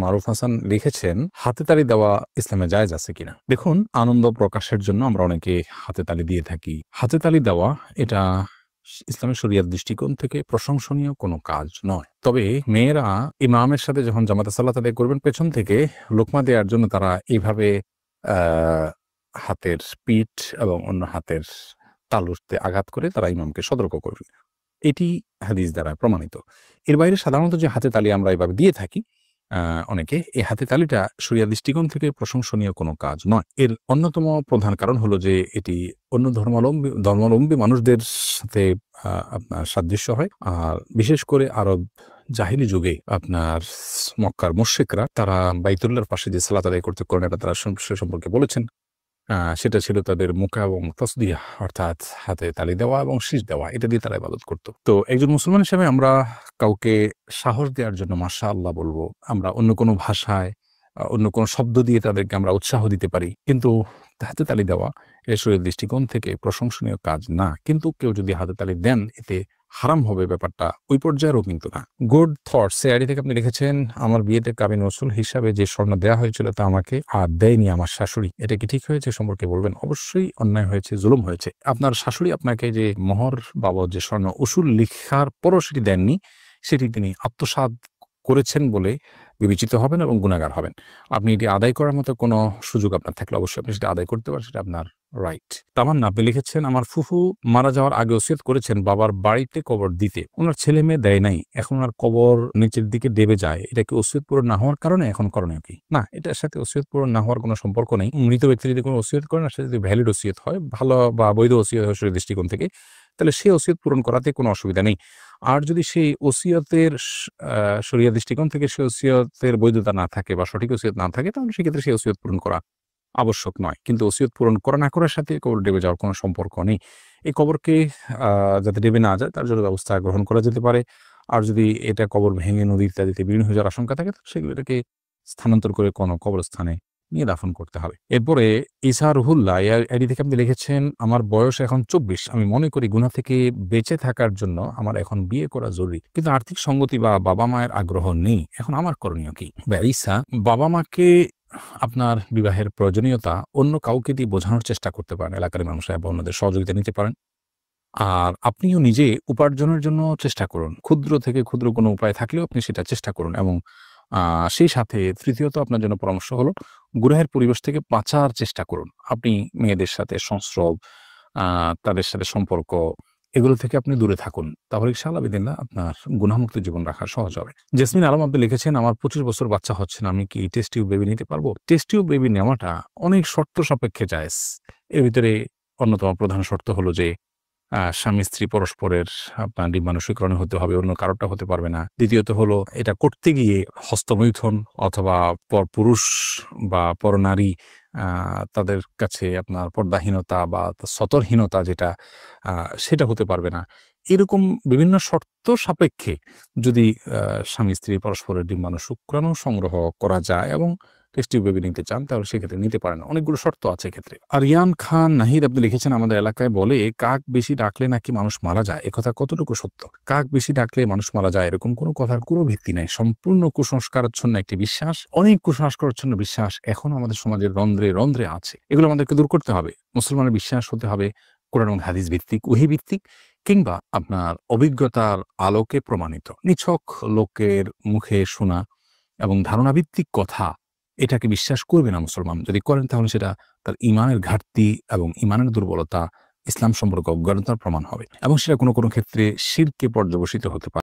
মারুফ হাসান লিখেছেন, হাতে তালি দেওয়া ইসলামে জায়েজ আছে কিনা? দেখুন, আনন্দ প্রকাশের জন্য আমরা অনেকে হাতে তালি দিয়ে থাকি। হাতে তালি দেওয়া এটা ইসলামের শরিয়ার দৃষ্টিকোণ থেকে প্রশংসনীয় কোনো কাজ নয়। তবে মেয়েরা ইমামের সাথে যখন জামাতে সালাত আদায় করবেন, পেছন থেকে লোকমা দেওয়ার জন্য তারা এইভাবে হাতের পিঠ এবং অন্য হাতের তালুতে আঘাত করে তারা ইমামকে সতর্ক করবে। এটি হাদিস দ্বারা প্রমাণিত। এর বাইরে সাধারণত যে হাতে তালি আমরা এভাবে দিয়ে থাকি অনেকে, এই হাতে তালিটা শরিয়া দৃষ্টিকোণ থেকে প্রশংসনীয় কোনো কাজ নয়। এর অন্যতম প্রধান কারণ হলো যে এটি অন্য ধর্মাবলম্বী মানুষদের সাথে আপনার সাদৃশ্য হয়। আর বিশেষ করে আরব জাহিলি যুগে আপনার মক্কার মুশরিকরা তারা বাইতুল্লাহর পাশে যে সালাত আদায় করতে এটা তারা সে সম্পর্কে বলেছেন। সেটা ছিল তাদের মুকা এবং তাসদিয়া, অর্থাৎ হাতে তালি দেওয়া এবং শীষ দেওয়া, এটা দিয়ে তারা ইবাদত করত। তো একজন মুসলমান হিসেবে আমরা কাউকে সাহস দেওয়ার জন্য মাশাআল্লাহ বলবো, আমরা অন্য কোনো ভাষায় অন্য কোনো শব্দ দিয়ে তাদেরকে আমরা উৎসাহ দিতে পারি, কিন্তু হাতে তালি দেওয়া এটা শরীয়তের দৃষ্টিকোণ থেকে প্রশংসনীয় কাজ না। কিন্তু কেউ যদি হাতে তালি দেন এতে হারাম হবে, ব্যাপারটা ওই পর্যায়েরও কিন্তু না। গুড থটস আইডি থেকে আপনি লিখেছেন, আমার বিয়েতে কাবিন রসুল হিসাবে যে স্বর্ণ দেওয়া হয়েছিল তা আমাকে আর দেয়নি আমার শাশুড়ি, এটা কি ঠিক হয়েছে সম্পর্কে বলবেন? অবশ্যই অন্যায় হয়েছে, জুলুম হয়েছে। আপনার শাশুড়ি আপনাকে যে মোহর বাবদ যে স্বর্ণ উসুল লিখার পরও সেটি দেননি, সেটি তিনি আত্মসাৎ করেছেন বলে বিবেচিত হবেন এবং গুনাহগার হবেন। আপনি এটি আদায় করার মতো কোনো সুযোগ আপনার থাকলে অবশ্যই আপনি সেটা আদায় করতে পারেন, সেটা আপনার রাইট। তামান্না আপনি লিখেছেন, আমার ফুফু মারা যাওয়ার আগে ওসিয়ত করেছেন বাবার বাড়িতে কবর দিতে, ওনার ছেলে মেয়ে দেয় নাই, এখন ওনার কবর নিচের দিকে দেবে যায়, এটা কি ওসিয়ত পূরণ না হওয়ার কারণে এখন করণীয় কি? না, এটার সাথে ওসিয়ত পূরণ না হওয়ার কোনো সম্পর্ক নেই। মৃত ব্যক্তি যদি কোনো ওসিয়ত করেন আর সেটা যদি ভ্যালিড ওসিয়ত হয়, ভালো বা বৈধ ওসিয়ত হয় শরীয়তের দৃষ্টিকোণ থেকে, তাহলে সেই ওসিয়ত পূরণ করাতে কোনো অসুবিধা নেই। আর যদি সেই ওসিয়তের শরিয়া দৃষ্টিকোণ থেকে সেই ওসিয়তের বৈধতা না থাকে বা সঠিক ওসিয়ত না থাকে, তাহলে সেক্ষেত্রে সেই ওসিয়ত পূরণ করা আবশ্যক নয়। কিন্তু ওসিয়ত পূরণ করা না করার সাথে কবর ডেবে যাওয়ার কোনো সম্পর্ক নেই। এই কবরকে যাতে ডেবে না যায় তার জন্য ব্যবস্থা গ্রহণ করা যেতে পারে। আর যদি এটা কবর ভেঙে নদী ইত্যাদিতে বিলীন হয়ে যাওয়ার আশঙ্কা থাকে, সেগুলো এটাকে স্থানান্তর করে কোনো কবরস্থানে নিয়ে দাফন করতে হবে। এরপরে ইসা রুহুল্লাহ আইডি থেকে আপনি লিখেছেন, আমার বয়স এখন ২৪, আমি মনে করি গুনাহ থেকে বেঁচে থাকার জন্য আমার এখন বিয়ে করা জরুরি, কিন্তু আর্থিক সঙ্গতি বা বাবা মায়ের আগ্রহ নেই, এখন আমার করণীয় কি? ইসা, বাবা মাকে আপনার বিবাহের প্রয়োজনীয়তা অন্য কাউকে দিয়ে বোঝানোর চেষ্টা করতে পারেন, এলাকার মানুষরা বা অন্যদের সহযোগিতা নিতে পারেন। আর আপনিও নিজে উপার্জনের জন্য চেষ্টা করুন। ক্ষুদ্র থেকে ক্ষুদ্র কোনো উপায় থাকলেও আপনি সেটা চেষ্টা করুন এবং সেই সাথে তৃতীয়ত আপনার জন্য পরামর্শ হলো, গুনাহের পরিবেশ থেকে বাঁচার চেষ্টা করুন। আপনি মেয়েদের সাথে সংস্রব, তাদের সাথে সম্পর্ক, এগুলো থেকে আপনি দূরে থাকুন। তাহলে ইনশাআল্লাহ বিদিনিল্লাহ আপনার গুনাহমুক্ত জীবন রাখা সহজ হবে। জেসমিন আলম আপনি লিখেছেন, আমার ২৫ বছর বাচ্চা হচ্ছে না, আমি কি টেস্ট টিউব বেবি নিতে পারবো? টেস্ট টিউব বেবি নেওয়াটা অনেক শর্ত সাপেক্ষে জায়েজ। এর ভিতরে অন্যতম প্রধান শর্ত হলো যে স্বামী-স্ত্রী পরস্পরের আপনার ডিম্বাণুশীকরণ হতে হবে, অন্য কারোরটা হতে পারবে না। দ্বিতীয়ত হলো, এটা করতে গিয়ে হস্তমৈথুন অথবা পরপুরুষ বা পরনারী তাদের কাছে আপনার পর্দাহীনতা বা সতর্কহীনতা যেটা সেটা হতে পারবে না। এরকম বিভিন্ন শর্ত সাপেক্ষে যদি স্বামী-স্ত্রী পরস্পরের ডিম্বাণু শুক্রাণু সংগ্রহ করা যায় এবং টেস্ট টিউব বেবি নিতে চান, তাহলে সেক্ষেত্রে নিতে পারেন। অনেকগুলো শর্ত আছে এক্ষেত্রে। আরিয়ান খান নাহিদ আপনি লিখেছেন, আমাদের এলাকায় বলে কাক বেশি ডাকলে নাকি মানুষ মারা যায়। একথা কতটুকু সত্য? কাক বেশি ডাকলে মানুষ মারা যায় এরকম কোনো কথার কোনো ভিত্তি নাই। সম্পূর্ণ কুসংস্কারাচ্ছন্ন একটি বিশ্বাস, অনেক কুসংস্কারাচ্ছন্ন বিশ্বাস এখনো আমাদের সমাজের রন্ধ্রে রন্ধ্রে আছে। এগুলো আমাদেরকে দূর করতে হবে। মুসলমানের বিশ্বাস হতে হবে কোরআন এবং হাদিস ভিত্তিক, ওহী ভিত্তিক, কিংবা আপনার অভিজ্ঞতার আলোকে প্রমাণিত। নিছক লোকের মুখে শোনা এবং ধারণাভিত্তিক কথা, এটাকে বিশ্বাস করবে না মুসলমান। যদি করেন তাহলে সেটা তার ঈমানের ঘাটতি এবং ঈমানের দুর্বলতা, ইসলাম সম্পর্কে অজ্ঞানতার প্রমাণ হবে এবং সেটা কোনো ক্ষেত্রে শিরকে পর্যবসিত হতে পারে।